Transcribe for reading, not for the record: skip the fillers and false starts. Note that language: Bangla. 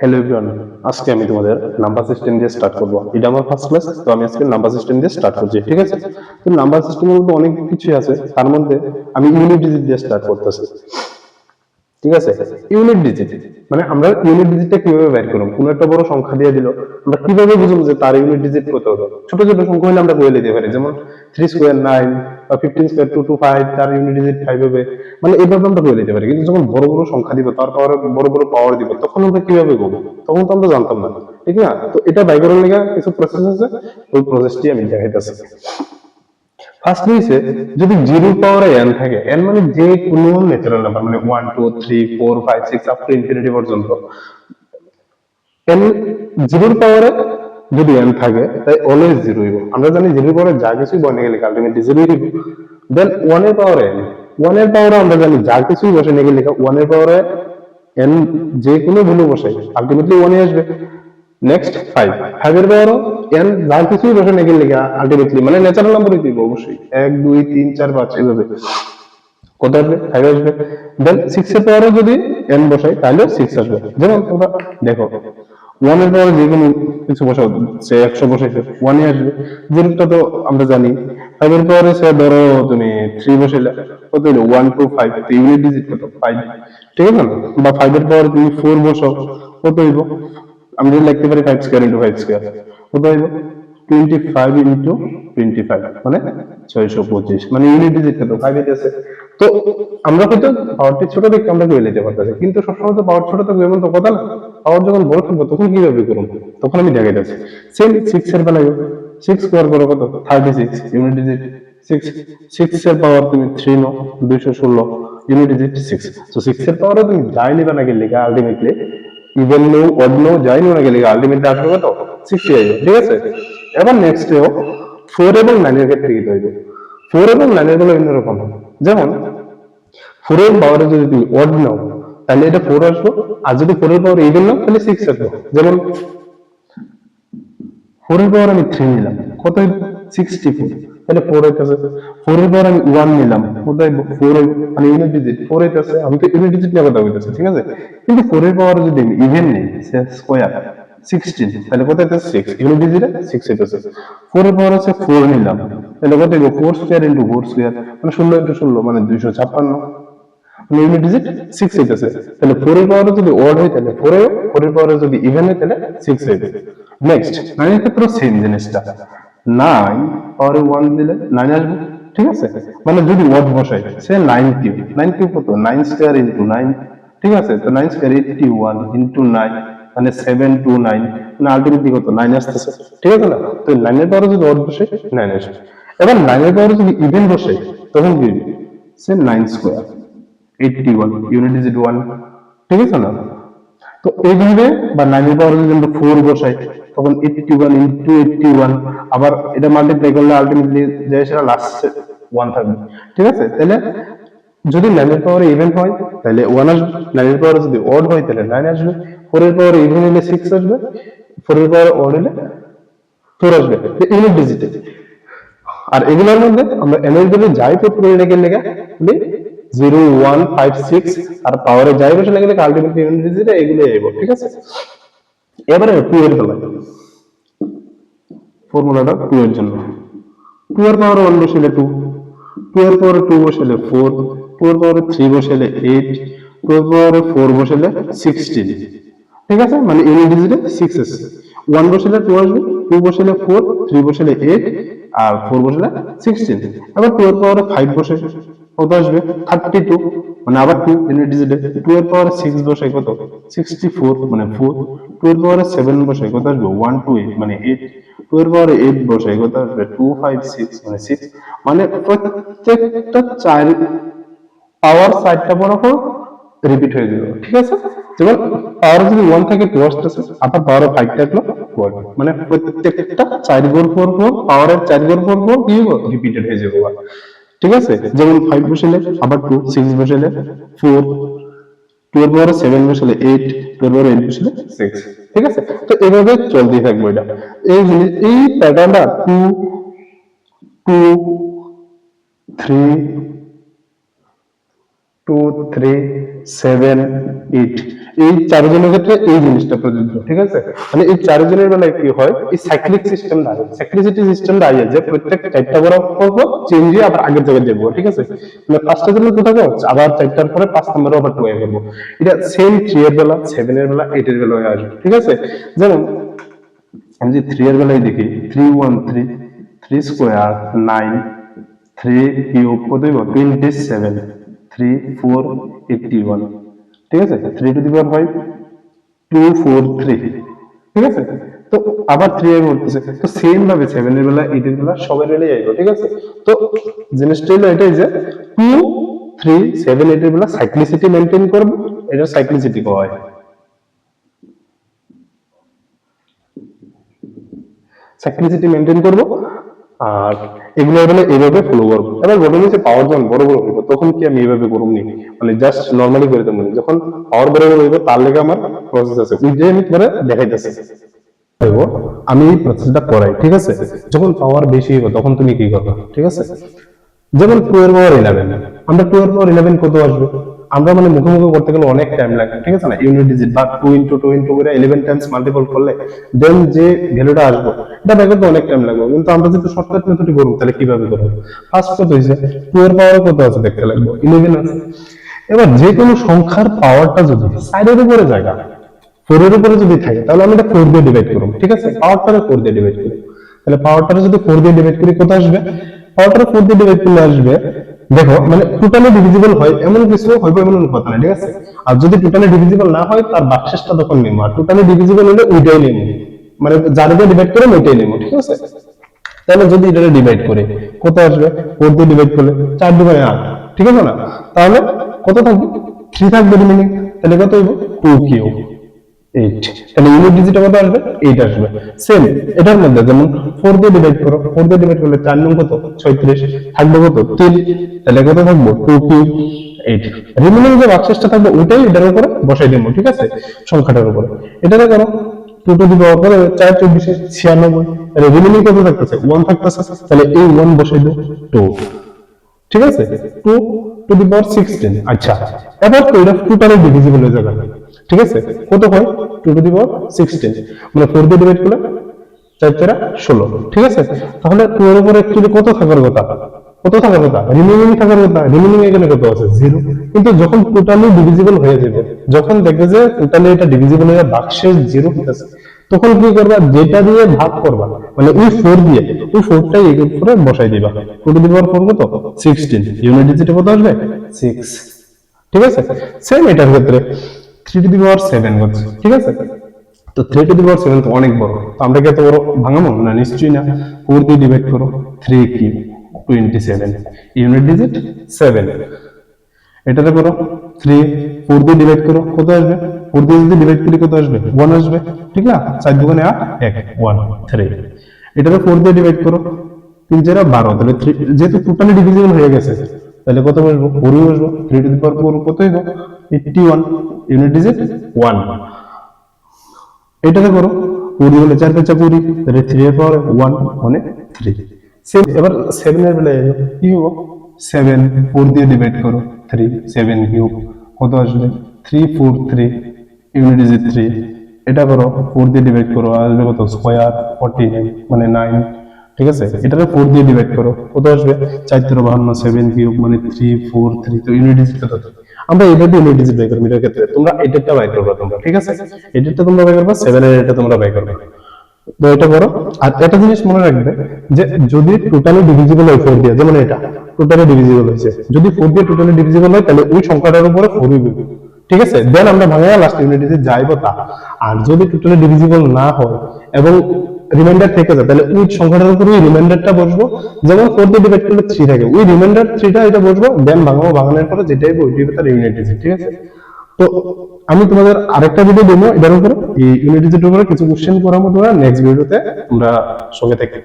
হ্যালো এভরিওয়ান, আজকে আমি তোমাদের নাম্বার সিস্টেম দিয়ে স্টার্ট করব। এটা আমার ফার্স্ট ক্লাস, তো আমি আজকে নাম্বার সিস্টেম দিয়ে স্টার্ট করছি, ঠিক আছে? তো নাম্বার সিস্টেমের মধ্যে অনেক কিছুই আছে, তার মধ্যে আমি ইউনিট ডিজিট দিয়ে স্টার্ট করতেছি, ঠিক আছে? ইউনিট ডিজিট মানে আমরা ইউনিট ডিজিটটা কিভাবে বের করব? কোন একটা বড় সংখ্যা দিয়ে দিল, আমরা কিভাবে বুঝবো যে তার ইউনিট ডিজিট কত হলো? ছোট ছোট সংখ্যা হলে আমরা বলে দিতে পারি, যেমন 3 স্কয়ার 9 বা 15 স্কয়ার 225, তার ইউনিট ডিজিট 5 হবে, মানে এইভাবে আমরা বলে দিতে পারি। কিন্তু যখন বড় বড় সংখ্যা দিব, তার পাওয়ারে বড় বড় পাওয়ার দিব, তখন আমরা কিভাবে করব? তখন তো আমরা জানতাম না, ঠিক না? তো এটা বের করার লাগা কিছু প্রসেস আছে, ওই প্রসেসটি আমি দেখাইতেছি। ফার্স্ট হইছে, যদি জিরো পাওয়ারে এন থাকে, এন মানে যে কোনো ন্যাচারাল নাম্বার, মানে 1 2 3 4 5 6 আপ টু ইনফিনিটি পর্যন্ত এন জিরোর পাওয়ারে যদি এন থাকে, তাই অলওয়েজ জিরো হইব। আমরা জানি জিরোর পাওয়ারে যা কিছু বনে গেলে আলটিমেটলি জিরো হইব। দেন ওয়ানের পাওয়ারে এন, ওয়ানের পাওয়ারে আমরা জানি যা কিছুই বসে নিয়ে গেলে ওয়ানের পাওয়ারে এন যে কোনো ভ্যালু বসাই আলটিমেটলি ওয়ানে আসবে। নেক্সট ফাইভ, ফাইভের পাওয়ারও এন যা কিছুই বসে নিয়ে গেলে আলটিমেটলি মানে ন্যাচারাল নাম্বারই দিব অবশ্যই, 1 2 3 4 5 এভাবে কত আসবে? 5 আসবে। দেন 6 এর পাওয়ারও যদি n বসাই তাহলে 6 আসবে। যেমন তোমরা দেখো, 1 এর পাওয়ারে যে কোনো কিছু বসাও, সে 100 বসাইছো, 1 এ আসবে। যেটা তো আমরা জানি। 5 এর পাওয়ারে সে ধরো তুমি 3 বসাইলে, কত হলো? 1 2 5, তো ইউনিট ডিজিট কত? 5, ঠিক আছে না? বা 5 এর পাওয়ারে তুমি 4 বসাও, কত হইব? আমি যদি লিখতে পারি 5 স্কয়ার ইনটু 5 স্কয়ার, কত হইব? 25 ইনটু 25, মানে 625, মানে ইউনিট ডিজিট কত? 5 হইতেছে। তো আমরা হয়তো পাওয়ারটি ছোট দেখে আমরা করে নিতে পারতেছি, কিন্তু সবসময় তো পাওয়ার ছোট থাকবে এমন তো কথা না। পাওয়ার যখন বড় থাকবে তখন কিভাবে করুন? তখন আমি দেখাইতেছি। সেম 6 এর বেলায় 6 স্কয়ার করো কত? 36, ইউনিট ডিজিট 6। 6 এর পাওয়ার তুমি 3 নো, 216, ইউনিট ডিজিট 6। তো 6 এর পাওয়ারে তুমি যাই নিবা না গেলে ultimately even no odd no যাই নিবা না গেলে আলটিমেটলি আসবে কত? 60 আসবে, ঠিক আছে? এবার নেক্সট এও 4 এবং 9 এর ক্ষেত্রে কি হইবে? 4 এবং 9 এর গুলো অন্যরকম। যেমন 4 এর পাওয়ারে যদি তুমি অড নাও, তাহলে এটা 4 আসবে। আর যদি 4 এর পাওয়ার ইভেন নাও, তাহলে 6 আসবে। যেমন 4 এর পাওয়ার আমি 3 নিলাম, কত হইব? 64, তাহলে 4 হইতেছে। 4 এর পাওয়ার আমি 1 নিলাম, কত হইব? 4 হইব, মানে ইউনিট ডিজিট 4 হইতেছে। আমি তো ইউনিট ডিজিট নিয়ে কথা বলতেছি, ঠিক আছে? কিন্তু 4 এর পাওয়ার যদি আমি ইভেন নেই, স্কয়ার 16, তাহলে কত হইতেছে? 6, ইউনিট ডিজিটে 6 হইতেছে। 4 এর পাওয়ার হচ্ছে 4 নিলাম, তাহলে কত হইব? 4 স্কয়ার ইনটু 4 স্কয়ার, মানে 16 ইনটু 16, মানে 256, ইউনিট ডিজিট 6 হইতেছে। তাহলে 4 এর পাওয়ারে যদি অড হয় তাহলে 4 হবে, 4 এর পাওয়ারে যদি ইভেন হয় তাহলে 6 হইবে। নেক্সট 9 এর ক্ষেত্রে সেম জিনিসটা, 9 পাওয়ারে 1 দিলে 9 আসবে, ঠিক আছে? মানে যদি অড বসাই, সে 9 কিউব, 9 কিউব কত? 9 স্কয়ার ইনটু 9, ঠিক আছে? তো 9 স্কয়ার 81 ইনটু 9, মানে 729, মানে আলটিমেটলি কত? 9 আসতেছে, ঠিক আছে না? তো 9 এর পাওয়ারে যদি অড বসাই 9 আসবে। এবার 9 এর পাওয়ারে যদি ইভেন বসাই, তখন কি হবে? সে 9 স্কয়ার 81, ইউনিট ডিজিট 1, ঠিক আছে না? তো এইভাবে, বা 9 এর পাওয়ারে যদি আমরা 4 বসাই, তখন 81 ইনটু 81, আবার এটা মাল্টিপ্লাই করলে আলটিমেটলি যে সেটা লাস্ট 1 থাকবে, ঠিক আছে? তাহলে যদি 9 এর পাওয়ারে ইভেন হয় তাহলে 1 আসবে, 9 এর পাওয়ারে যদি অড হয় তাহলে 9 আসবে, 4 এর পাওয়ারে ইভেন হলে 6 আসবে, 4 এর পাওয়ারে অড হলে 4 আসবে, ইউনিট ডিজিটে। আর এগুলোর মধ্যে আমরা এনএস যদি যাই পুট করে লেগে লেগে বলি 0156, আর পাওয়ারে যাই বসে লেগে লেগে আলটিমেটলি ইউনিট ডিজিটে এগুলো আইব, ঠিক আছে? এবারে 2 এর বেলায় ফর্মুলাটা 2 এর জন্য, 2 এর পাওয়ারে 1 বসাইলে 2, 2 এর পাওয়ারে 2 বসাইলে 4, 2 এর পাওয়ারে 3 বসাইলে 8, 2 এর পাওয়ারে 4 বসাইলে 16, ঠিক আছে? মানে ইউনিট ডিজিটে 6 আসছে। 1 বসাইলে 2 আসবে, 2 বসাইলে 4, 3 বসাইলে 8, আর 4 বসাইলে 16। আবার 2 এর পাওয়ারে 5 বসে কত আসবে? 32, মানে আবার 2 ইউনিট ডিজিটে। 2 এর পাওয়ারে 6 বসাই কত? 64, মানে 4। 2 এর পাওয়ারে 7 বসাই কত আসবে? 128, মানে 8। 2 এর পাওয়ারে 8 বসাই কত আসবে? 256, মানে 6। মানে প্রত্যেকটা চার পাওয়ার 4টা বরাবর রিপিট হয়ে যাবে, ঠিক আছে? যেমন পাওয়ার যদি 1 থাকে 2 আসতেছে, আবার পাওয়ার 5 থাকলো 4, মানে প্রত্যেকটা 4 গুণ পর পর পাওয়ারের 4 গুণ পর পর কি হবে? রিপিটেড হয়ে যাবে, ঠিক আছে? যেমন 5 বসাইলে আবার 2, 6 বসাইলে 4, 2 এর পাওয়ারে 7 বসাইলে 8, 2 এর পাওয়ারে 8 বসাইলে 6, ঠিক আছে? তো এভাবে চলতেই থাকবে এটা। এই জিনিস, এই প্যাটার্নটা 2 2 3 2 3 7, 8 এই চারজনের ক্ষেত্রে এই জিনিসটা প্রযোজ্য, ঠিক আছে? মানে এই চারজনের বেলায় কি হয়, এই সাইক্লিক সিস্টেমটা সাইক্লিসিটি সিস্টেমটা আইয়া যে প্রত্যেক চারটা বড় করব চেঞ্জ হয়ে আবার আগের জায়গায় যাবো, ঠিক আছে? মানে পাঁচটা জন্য তো থাকো, আবার চারটার পরে 5 নম্বরে আবার 2 এ করব। এটা সেম 3 এর বেলা, 7 এর বেলা, 8 এর বেলায় আসবে, ঠিক আছে? যেমন আমি যে 3 এর বেলায় দেখি 3 1 3 3 স্কয়ার 9 3 কিউব কত হইব 27 3 4 81, ঠিক আছে? 3 টু দি পাওয়ার 5 2 4 3, ঠিক আছে? তো আবার 3 এর বলতেছে, তো সেম ভাবে 7 এর বেলা 8 এর বেলা সবার বেলায় আইবো, ঠিক আছে? তো জিনিসটা হলো এটাই যে 2 3 7 8 এর বেলা সাইক্লিসিটি মেইনটেইন করব, এটা সাইক্লিসিটি কয় হয়। সাইক্লিসিটি মেইনটেইন করব আর এগুলো এবারে এইভাবে ফলো করবো। এবার ঘটনা হচ্ছে পাওয়ার যখন বড় বড় হইব তখন কি আমি এইভাবে করব নি, মানে জাস্ট নরমালি করে দেবো, যখন পাওয়ার বড় বড় হইব তার লেগে আমার প্রসেস আছে, ওইটাই আমি তোমার দেখাইতেছি। আমি এই প্রসেসটা করাই, ঠিক আছে? যখন পাওয়ার বেশি হইব তখন তুমি কি করবে, ঠিক আছে? যেমন 2 এর পাওয়ার 11, আমরা 2 এর পাওয়ার 11 কত আসবে, আমরা মানে মুখে মুখে করতে গেলে অনেক টাইম লাগে, ঠিক আছে না? ইউনিট ডিজিট বা 2 ইনটু 2 ইনটু করে 11 টাইমস মাল্টিপল করলে দেন যে ভ্যালুটা আসবে এটা বের করতে অনেক টাইম লাগবে, কিন্তু আমরা যদি শর্টকাট মেথডে করব তাহলে কিভাবে করব? ফার্স্ট কত হইছে 2 এর পাওয়ার কত আছে দেখতে লাগবে 11 আছে। এবার যে কোনো সংখ্যার পাওয়ারটা যদি সাইডের উপরে জায়গা 4 এর উপরে যদি থাকে তাহলে আমি এটা 4 দিয়ে ডিভাইড করব, ঠিক আছে? পাওয়ারটারে 4 দিয়ে ডিভাইড করব, তাহলে পাওয়ারটারে যদি 4 দিয়ে ডিভাইড করি কত আসবে? পাওয়ারটারে 4 দিয়ে ডিভাইড করলে আসবে, দেখো মানে টোটালি ডিভিজিবল হয় এমন কিছু হইব এমন কথা না, ঠিক আছে? আর যদি টোটালি ডিভিজিবল না হয় তার ভাগশেষটা তখন নেব, আর টোটালি ডিভিজিবল হলে ওইটাই নেব, মানে যার দিয়ে ডিভাইড করে ওইটাই নেব, ঠিক আছে? তাহলে যদি এটা ডিভাইড করে কত আসবে? 4 দিয়ে ডিভাইড করলে 4 2 8, ঠিক আছে না? তাহলে কত থাকবে? 3 থাকবে রিমেইনিং, তাহলে কত হইব 2 কিউব 8, তাহলে ইউনিট ডিজিট কত আসবে? 8 আসবে। সেম এটার মধ্যে যেমন 4 দিয়ে ডিভাইড করো, 4 দিয়ে ডিভাইড করলে 4 নং কত 36, থাকবে কত 3, তাহলে কত থাকবে 2 কিউব 8, রিমেইনিং যে ভাগশেষটা থাকবে ওইটাই এটার উপরে বসাই দেব, ঠিক আছে? সংখ্যাটার উপরে এটারে করো 2 টু দি পাওয়ার করে 4 24 96, তাহলে রিমেইনিং কত থাকতেছে 1 থাকতেছে, তাহলে এই 1 বসাই দাও 2, ঠিক আছে? 2 টু দি পাওয়ার 16, আচ্ছা এবার তো এটা টোটালি ডিভিজিবল হয়ে যাবে, ঠিক আছে? কত হয় 2 টু দি পাওয়ার 16, মানে 4 দিয়ে ডিভাইড করলে 4 4 16, ঠিক আছে? তাহলে 2 এর উপরে অ্যাকচুয়ালি কত থাকার কথা? কত থাকার কথা? রিমেইনিং থাকার কথা। রিমেইনিং এখানে কত আছে 0, কিন্তু যখন টোটালি ডিভিজিবল হয়ে যাবে, যখন দেখবে যে টোটালি এটা ডিভিজিবল হয়ে ভাগশেষ 0 হইতাছে, তখন কি করবা? যেটা দিয়ে ভাগ করবা মানে ওই 4 দিয়ে, ওই 4টাই এর উপরে বসাই দিবা। 2 টু দি পাওয়ার 4 কত 16, ইউনিট ডিজিট কত আসবে 6, ঠিক আছে? সেম এটার ক্ষেত্রে 3 টু দি পাওয়ার 7 হচ্ছে, ঠিক আছে? তো 3 টু দি পাওয়ার 7 তো অনেক বড়, তো আমরা কি এত বড় ভাঙাবো না? নিশ্চয়ই না। 4 দিয়ে ডিভাইড করো 3 কি 27, ইউনিট ডিজিট 7, এটাতে করো 3 4 দিয়ে ডিভাইড করো কত আসবে? 4 দিয়ে যদি ডিভাইড করি কত আসবে? 1 আসবে, ঠিক না? 4 দুগুণে 8 1 1 3, এটাতে 4 দিয়ে ডিভাইড করো 3 4 12, তাহলে যেহেতু টোটালি ডিভিজিবল হয়ে গেছে তাহলে কত বসবো? 4 বসবো। 3 টু দি পাওয়ার 4 কত হইব 81, ইউনিট ডিজিট 1, এটাতে করো 4 হলে 4 5 20, তাহলে 3 এর পাওয়ার 1 মানে 3। সেম এবার 7 এর বেলায় কি হবে? 7 4 দিয়ে ডিভাইড করো 3 7 কিউব কত আসবে? 3 4 3, ইউনিট ডিজিট 3, এটা করো 4 দিয়ে ডিভাইড করো আসবে কত? স্কয়ার 49 মানে 9, ঠিক আছে? এটারে 4 দিয়ে ডিভাইড করো কত আসবে? 4 3 52, 7 কিউব মানে 3 4 3, তো ইউনিট ডিজিট কত? আমরা এটা দিয়ে ইউনিট ডিজিট বের করব এর ক্ষেত্রে, তোমরা এটাটা বের করবে তোমরা, ঠিক আছে? এটাটা তোমরা বের করবে, 7 এর এটা তোমরা বের করবে। তো এটা করো। আর একটা জিনিস মনে রাখবে যে যদি টোটালি ডিভিজিবল হয় 4 দিয়ে, যেমন এটা টোটালি ডিভিজিবল হয়েছে, যদি 4 দিয়ে টোটালি ডিভিজিবল হয় তাহলে ওই সংখ্যাটার উপরে 4 হইবে, ঠিক আছে? দেন আমরা ভাঙায়া লাস্ট ইউনিট ডিজিট যাইবো তা। আর যদি টোটালি ডিভিজিবল না হয় এবং রিমাইন্ডার থেকে যায় তাহলে ওই সংখ্যাটার উপরে ওই রিমাইন্ডারটা বসবো, যেমন 4 দিয়ে ডিভাইড করলে 3 থাকে, ওই রিমাইন্ডার 3টা এটা বসবো, দেন ভাঙাবো, ভাঙানোর পরে যেটাই ওইটাই তার ইউনিট ডিজিট, ঠিক আছে? তো আমি তোমাদের আরেকটা ভিডিও দেবো এটার উপরে, এই ইউনিট ডিজিটের উপরে কিছু কোশ্চেন করার মতো, নেক্সট ভিডিওতে তোমরা সঙ্গে থাকবে।